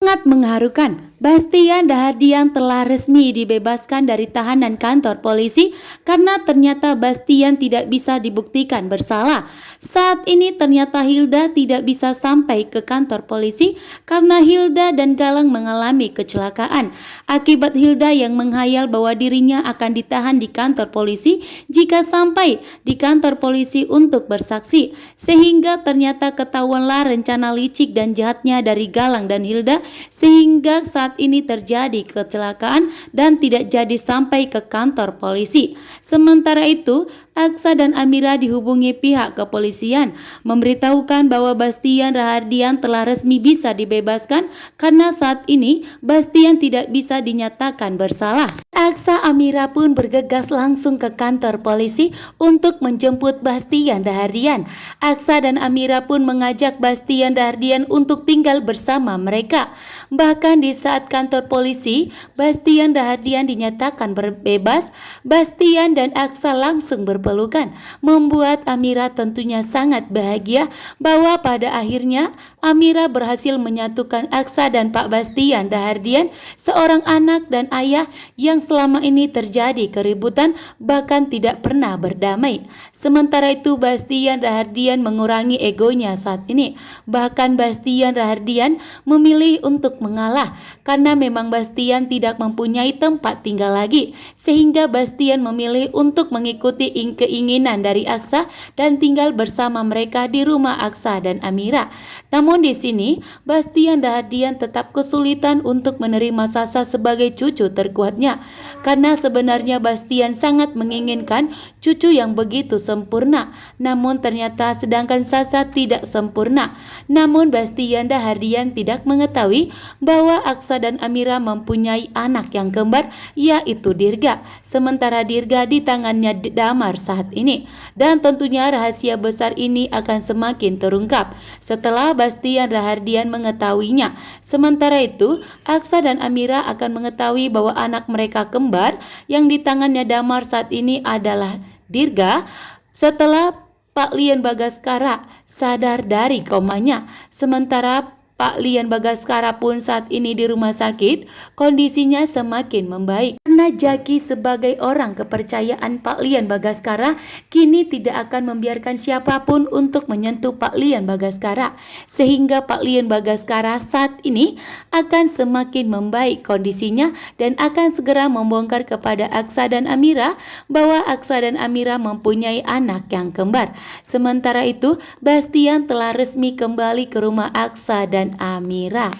Sangat mengharukan, Bastian Dahardian telah resmi dibebaskan dari tahanan kantor polisi karena ternyata Bastian tidak bisa dibuktikan bersalah. Saat ini ternyata Hilda tidak bisa sampai ke kantor polisi karena Hilda dan Galang mengalami kecelakaan. Akibat Hilda yang menghayal bahwa dirinya akan ditahan di kantor polisi jika sampai di kantor polisi untuk bersaksi, sehingga ternyata ketahuanlah rencana licik dan jahatnya dari Galang dan Hilda, sehingga saat ini terjadi kecelakaan dan tidak jadi sampai ke kantor polisi. Sementara itu, Aksa dan Amira dihubungi pihak kepolisian memberitahukan bahwa Bastian Dahardian telah resmi bisa dibebaskan karena saat ini Bastian tidak bisa dinyatakan bersalah. Aksa Amira pun bergegas langsung ke kantor polisi untuk menjemput Bastian Dahardian. Aksa dan Amira pun mengajak Bastian Dahardian untuk tinggal bersama mereka. Bahkan di saat kantor polisi Bastian Dahardian dinyatakan bebas, Bastian dan Aksa langsung berpelukan, membuat Amira tentunya sangat bahagia bahwa pada akhirnya Amira berhasil menyatukan Aksa dan Pak Bastian Dahardian, seorang anak dan ayah yang selama ini terjadi keributan bahkan tidak pernah berdamai. Sementara itu Bastian Dahardian mengurangi egonya saat ini. Bahkan Bastian Dahardian memilih untuk mengalah karena memang Bastian tidak mempunyai tempat tinggal lagi, sehingga Bastian memilih untuk mengikuti keinginan dari Aksa dan tinggal bersama mereka di rumah Aksa dan Amira. Namun di sini Bastian Dahardian tetap kesulitan untuk menerima Sasa sebagai cucu terkuatnya, karena sebenarnya Bastian sangat menginginkan cucu yang begitu sempurna, namun ternyata sedangkan Sasa tidak sempurna. Namun Bastian Dahardian tidak mengetahui bahwa Aksa dan Amira mempunyai anak yang kembar, yaitu Dirga, sementara Dirga di tangannya Damar saat ini. Dan tentunya rahasia besar ini akan semakin terungkap setelah Bastian Dahardian mengetahuinya. Sementara itu Aksa dan Amira akan mengetahui bahwa anak mereka kembar yang di tangannya Damar saat ini adalah Dirga setelah Pak Lian Bagaskara sadar dari komanya. Sementara Pak Lian Bagaskara pun saat ini di rumah sakit, kondisinya semakin membaik. Karena Jaki sebagai orang kepercayaan Pak Lian Bagaskara kini tidak akan membiarkan siapapun untuk menyentuh Pak Lian Bagaskara, sehingga Pak Lian Bagaskara saat ini akan semakin membaik kondisinya dan akan segera membongkar kepada Aksa dan Amira bahwa Aksa dan Amira mempunyai anak yang kembar. Sementara itu Bastian telah resmi kembali ke rumah Aksa dan Amira.